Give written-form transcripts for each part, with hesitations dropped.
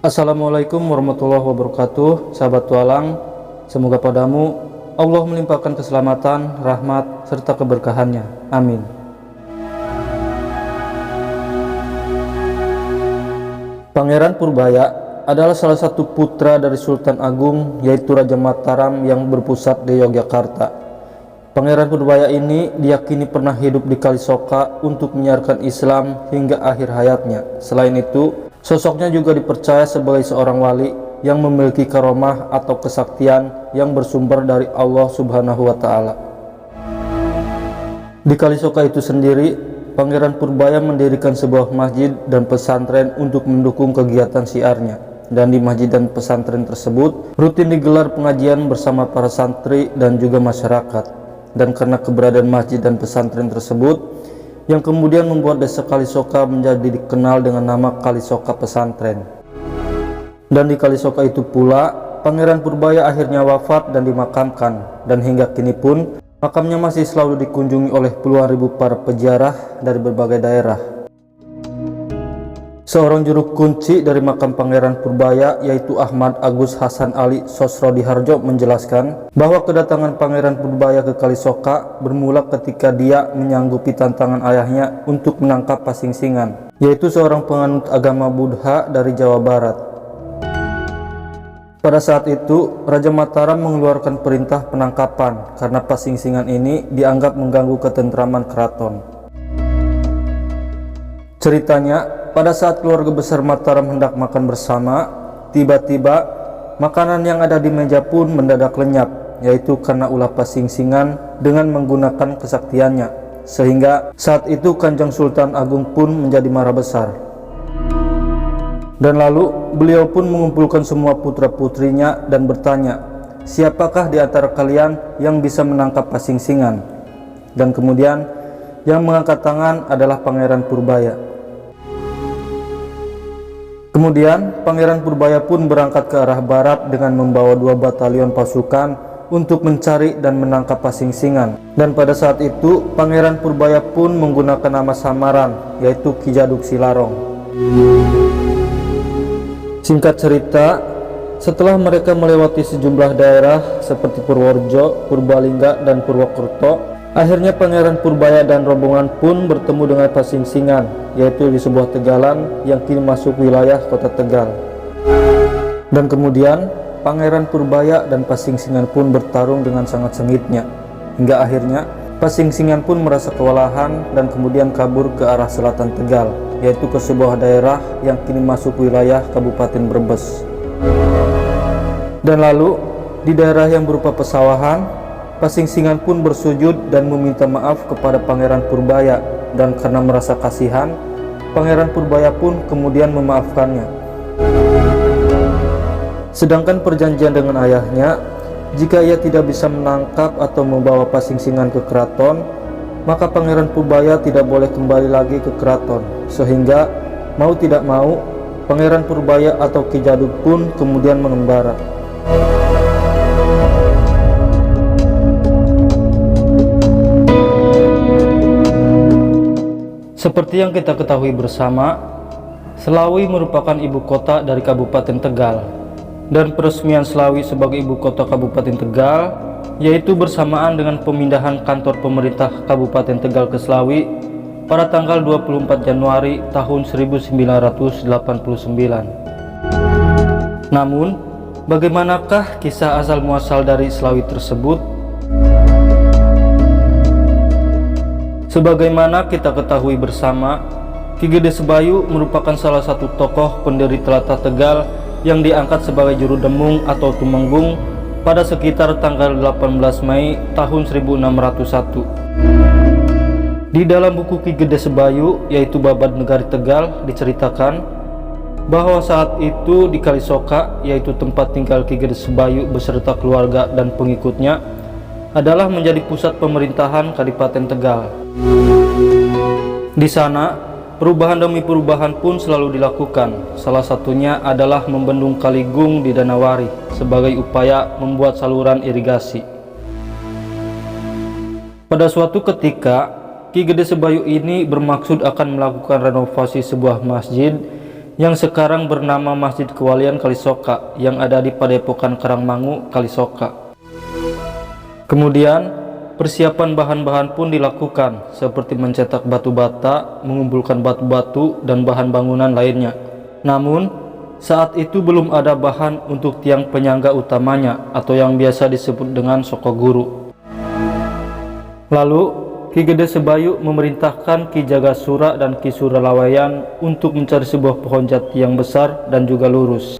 Assalamualaikum warahmatullahi wabarakatuh. Sahabat tualang, semoga padamu Allah melimpahkan keselamatan, rahmat, serta keberkahannya. Amin. Pangeran Purbaya adalah salah satu putra dari Sultan Agung, yaitu Raja Mataram yang berpusat di Yogyakarta. Pangeran Purbaya ini diyakini pernah hidup di Kalisoka untuk menyiarkan Islam hingga akhir hayatnya. Selain itu, sosoknya juga dipercaya sebagai seorang wali yang memiliki karomah atau kesaktian yang bersumber dari Allah Subhanahu wa Ta'ala. Di Kalisoka itu sendiri, Pangeran Purbaya mendirikan sebuah masjid dan pesantren untuk mendukung kegiatan syiarnya. Dan di masjid dan pesantren tersebut rutin digelar pengajian bersama para santri dan juga masyarakat. Dan karena keberadaan masjid dan pesantren tersebut, yang kemudian membuat desa Kalisoka menjadi dikenal dengan nama Kalisoka Pesantren. Dan di Kalisoka itu pula, Pangeran Purbaya akhirnya wafat dan dimakamkan, dan hingga kini pun makamnya masih selalu dikunjungi oleh puluhan ribu para peziarah dari berbagai daerah. Seorang juru kunci dari makam Pangeran Purbaya, yaitu Ahmad Agus Hasan Ali Sosrodiharjo, menjelaskan bahwa kedatangan Pangeran Purbaya ke Kalisoka bermula ketika dia menyanggupi tantangan ayahnya untuk menangkap Pasingsingan, yaitu seorang penganut agama Buddha dari Jawa Barat. Pada saat itu, Raja Mataram mengeluarkan perintah penangkapan karena Pasingsingan ini dianggap mengganggu ketentraman keraton. Ceritanya, pada saat keluarga besar Mataram hendak makan bersama, tiba-tiba makanan yang ada di meja pun mendadak lenyap, yaitu karena ulah Pasingsingan dengan menggunakan kesaktiannya, sehingga saat itu Kanjeng Sultan Agung pun menjadi marah besar. Dan lalu beliau pun mengumpulkan semua putra-putrinya dan bertanya, siapakah di antara kalian yang bisa menangkap Pasingsingan? Dan kemudian yang mengangkat tangan adalah Pangeran Purbaya. Kemudian Pangeran Purbaya pun berangkat ke arah barat dengan membawa 2 batalion pasukan untuk mencari dan menangkap Pasingsingan. Dan pada saat itu Pangeran Purbaya pun menggunakan nama samaran, yaitu Ki Jaduk Silarong. Singkat cerita, setelah mereka melewati sejumlah daerah seperti Purworejo, Purbalingga, dan Purwokerto, akhirnya Pangeran Purbaya dan rombongan pun bertemu dengan Pasingsingan, yaitu di sebuah tegalan yang kini masuk wilayah kota Tegal. Dan kemudian Pangeran Purbaya dan Pasingsingan pun bertarung dengan sangat sengitnya, hingga akhirnya Pasingsingan pun merasa kewalahan dan kemudian kabur ke arah selatan Tegal, yaitu ke sebuah daerah yang kini masuk wilayah Kabupaten Brebes. Dan lalu di daerah yang berupa pesawahan, Pasingsingan pun bersujud dan meminta maaf kepada Pangeran Purbaya, dan karena merasa kasihan, Pangeran Purbaya pun kemudian memaafkannya. Sedangkan perjanjian dengan ayahnya, jika ia tidak bisa menangkap atau membawa Pasingsingan ke keraton, maka Pangeran Purbaya tidak boleh kembali lagi ke keraton, sehingga mau tidak mau Pangeran Purbaya atau Ki Jaduk pun kemudian mengembara. Seperti yang kita ketahui bersama, Selawi merupakan ibu kota dari Kabupaten Tegal, dan peresmian Selawi sebagai ibu kota Kabupaten Tegal yaitu bersamaan dengan pemindahan kantor pemerintah Kabupaten Tegal ke Selawi pada tanggal 24 Januari tahun 1989. Namun, bagaimanakah kisah asal muasal dari Selawi tersebut? Sebagaimana kita ketahui bersama, Ki Gede Sebayu merupakan salah satu tokoh pendiri tlatah Tegal yang diangkat sebagai juru demung atau tumenggung pada sekitar tanggal 18 Mei tahun 1601. Di dalam buku Ki Gede Sebayu, yaitu Babad Negari Tegal, diceritakan bahwa saat itu di Kalisoka, yaitu tempat tinggal Ki Gede Sebayu beserta keluarga dan pengikutnya, adalah menjadi pusat pemerintahan Kadipaten Tegal. Di sana, perubahan demi perubahan pun selalu dilakukan. Salah satunya adalah membendung Kaligung di Danawari sebagai upaya membuat saluran irigasi. Pada suatu ketika, Ki Gede Sebayu ini bermaksud akan melakukan renovasi sebuah masjid yang sekarang bernama Masjid Kewalian Kalisoka yang ada di Padepokan Karangmangu, Kalisoka. Kemudian persiapan bahan-bahan pun dilakukan seperti mencetak batu bata, mengumpulkan batu-batu dan bahan bangunan lainnya. Namun saat itu belum ada bahan untuk tiang penyangga utamanya atau yang biasa disebut dengan Sokoguru. Lalu Ki Gede Sebayu memerintahkan Ki Jagasura dan Ki Suralawayan untuk mencari sebuah pohon jati yang besar dan juga lurus.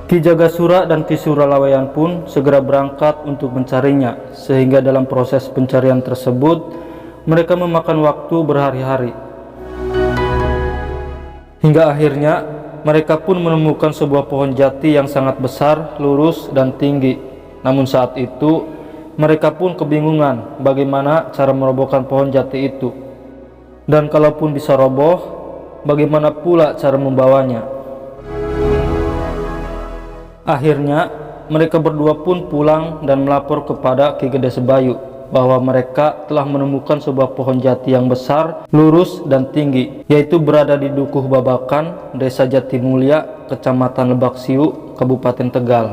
Ki Jagasura dan Ki Suralawayan pun segera berangkat untuk mencarinya, sehingga dalam proses pencarian tersebut mereka memakan waktu berhari-hari. Hingga akhirnya mereka pun menemukan sebuah pohon jati yang sangat besar, lurus, dan tinggi. Namun saat itu mereka pun kebingungan bagaimana cara merobohkan pohon jati itu. Dan kalaupun bisa roboh, bagaimana pula cara membawanya? Akhirnya mereka berdua pun pulang dan melapor kepada Ki Gede Sebayu bahwa mereka telah menemukan sebuah pohon jati yang besar, lurus, dan tinggi, yaitu berada di Dukuh Babakan, Desa Jatimulya, Kecamatan Lebak Siu, Kabupaten Tegal.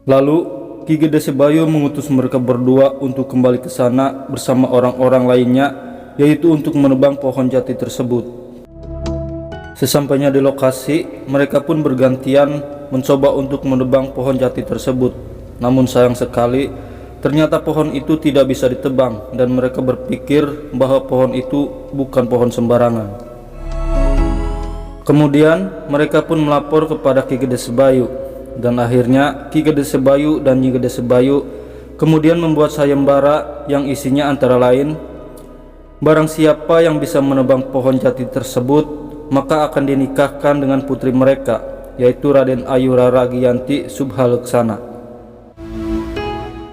Lalu Ki Gede Sebayu mengutus mereka berdua untuk kembali ke sana bersama orang-orang lainnya, yaitu untuk menebang pohon jati tersebut. Sesampainya di lokasi, mereka pun bergantian mencoba untuk menebang pohon jati tersebut. Namun sayang sekali, ternyata pohon itu tidak bisa ditebang dan mereka berpikir bahwa pohon itu bukan pohon sembarangan. Kemudian mereka pun melapor kepada Ki Gede Sebayu, dan akhirnya Ki Gede Sebayu dan Nyi Gede Sebayu kemudian membuat sayembara yang isinya antara lain, barang siapa yang bisa menebang pohon jati tersebut maka akan dinikahkan dengan putri mereka, yaitu Raden Ayu Rara Giyanti Subhalaksana.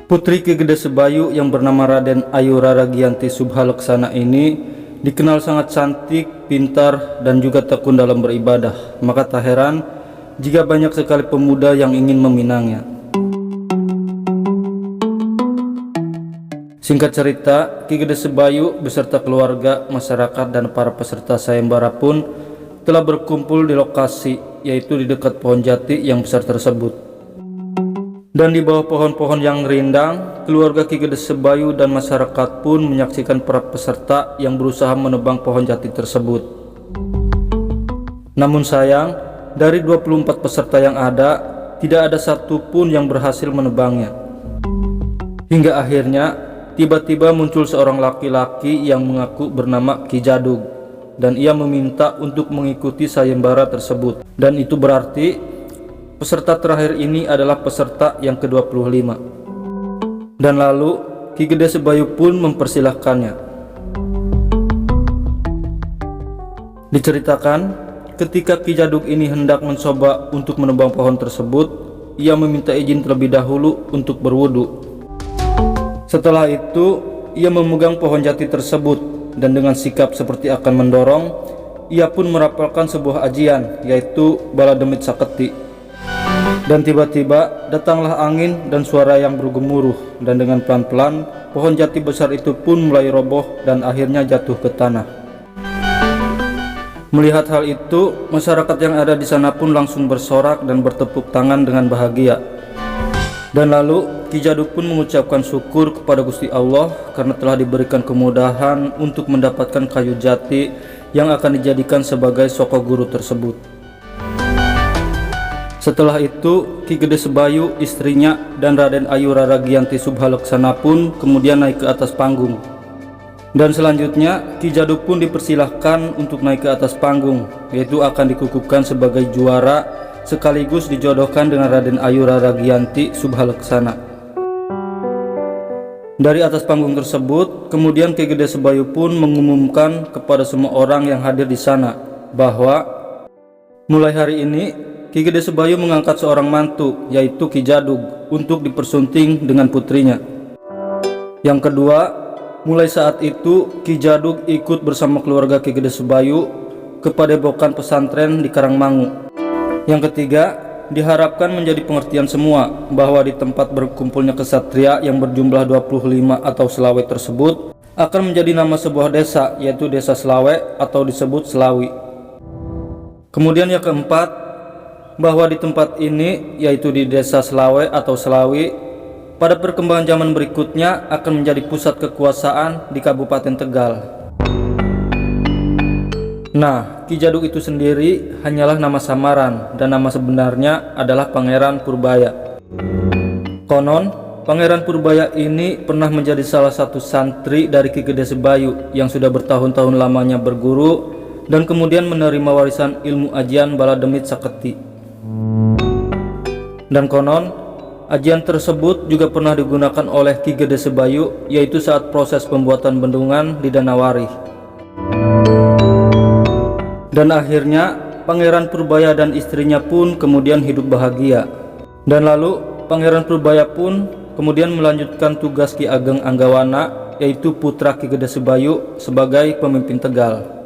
Putri Ki Gede Sebayu yang bernama Raden Ayu Rara Giyanti Subhalaksana ini dikenal sangat cantik, pintar, dan juga tekun dalam beribadah. Maka tak heran jika banyak sekali pemuda yang ingin meminangnya. Singkat cerita, Ki Gede Sebayu beserta keluarga, masyarakat, dan para peserta sayembara pun telah berkumpul di lokasi, yaitu di dekat pohon jati yang besar tersebut. Dan di bawah pohon-pohon yang rindang, keluarga Ki Gede Sebayu dan masyarakat pun menyaksikan para peserta yang berusaha menebang pohon jati tersebut. Namun sayang, dari 24 peserta yang ada, tidak ada satupun yang berhasil menebangnya. Hingga akhirnya tiba-tiba muncul seorang laki-laki yang mengaku bernama Ki Jadug, dan ia meminta untuk mengikuti sayembara tersebut. Dan itu berarti peserta terakhir ini adalah peserta yang ke-25. Dan lalu Ki Gede Sebayu pun mempersilahkannya. Diceritakan ketika Ki Jadug ini hendak mencoba untuk menebang pohon tersebut, ia meminta izin terlebih dahulu untuk berwudu. Setelah itu, ia memegang pohon jati tersebut dan dengan sikap seperti akan mendorong, ia pun merapalkan sebuah ajian, yaitu Bala Demit Saketi. Dan tiba-tiba datanglah angin dan suara yang bergemuruh, dan dengan pelan-pelan pohon jati besar itu pun mulai roboh dan akhirnya jatuh ke tanah. Melihat hal itu, masyarakat yang ada di sana pun langsung bersorak dan bertepuk tangan dengan bahagia. Dan lalu Ki Jadug pun mengucapkan syukur kepada Gusti Allah karena telah diberikan kemudahan untuk mendapatkan kayu jati yang akan dijadikan sebagai Sokoguru tersebut. Setelah itu, Ki Gede Sebayu, istrinya, dan Raden Ayu Rara Giyanti Subhalaksana pun kemudian naik ke atas panggung. Dan selanjutnya Ki Jadug pun dipersilahkan untuk naik ke atas panggung, yaitu akan dikukuhkan sebagai juara sekaligus dijodohkan dengan Raden Ayu Rara Giyanti Subhalaksana. Dari atas panggung tersebut, kemudian Ki Gede Sebayu pun mengumumkan kepada semua orang yang hadir di sana bahwa mulai hari ini Ki Gede Sebayu mengangkat seorang mantu, yaitu Ki Jadug, untuk dipersunting dengan putrinya. Yang kedua, mulai saat itu Ki Jadug ikut bersama keluarga Ki Gede Sebayu ke padepokan pesantren di Karangmangu. Yang ketiga, diharapkan menjadi pengertian semua bahwa di tempat berkumpulnya kesatria yang berjumlah 25 atau Selawe tersebut akan menjadi nama sebuah desa, yaitu Desa Selawe atau disebut Selawi. Kemudian yang keempat, bahwa di tempat ini, yaitu di desa Selawe atau Selawi, pada perkembangan zaman berikutnya akan menjadi pusat kekuasaan di Kabupaten Tegal. Nah, Ki Jaduk itu sendiri hanyalah nama samaran dan nama sebenarnya adalah Pangeran Purbaya. Konon, Pangeran Purbaya ini pernah menjadi salah satu santri dari Ki Gede Sebayu yang sudah bertahun-tahun lamanya berguru dan kemudian menerima warisan ilmu ajian bala demit saketi. Dan konon, ajian tersebut juga pernah digunakan oleh Ki Gede Sebayu, yaitu saat proses pembuatan bendungan di Danawari. Dan akhirnya Pangeran Purbaya dan istrinya pun kemudian hidup bahagia. Dan lalu Pangeran Purbaya pun kemudian melanjutkan tugas Ki Ageng Anggawana, yaitu putra Ki Gede Sebayu, sebagai pemimpin Tegal.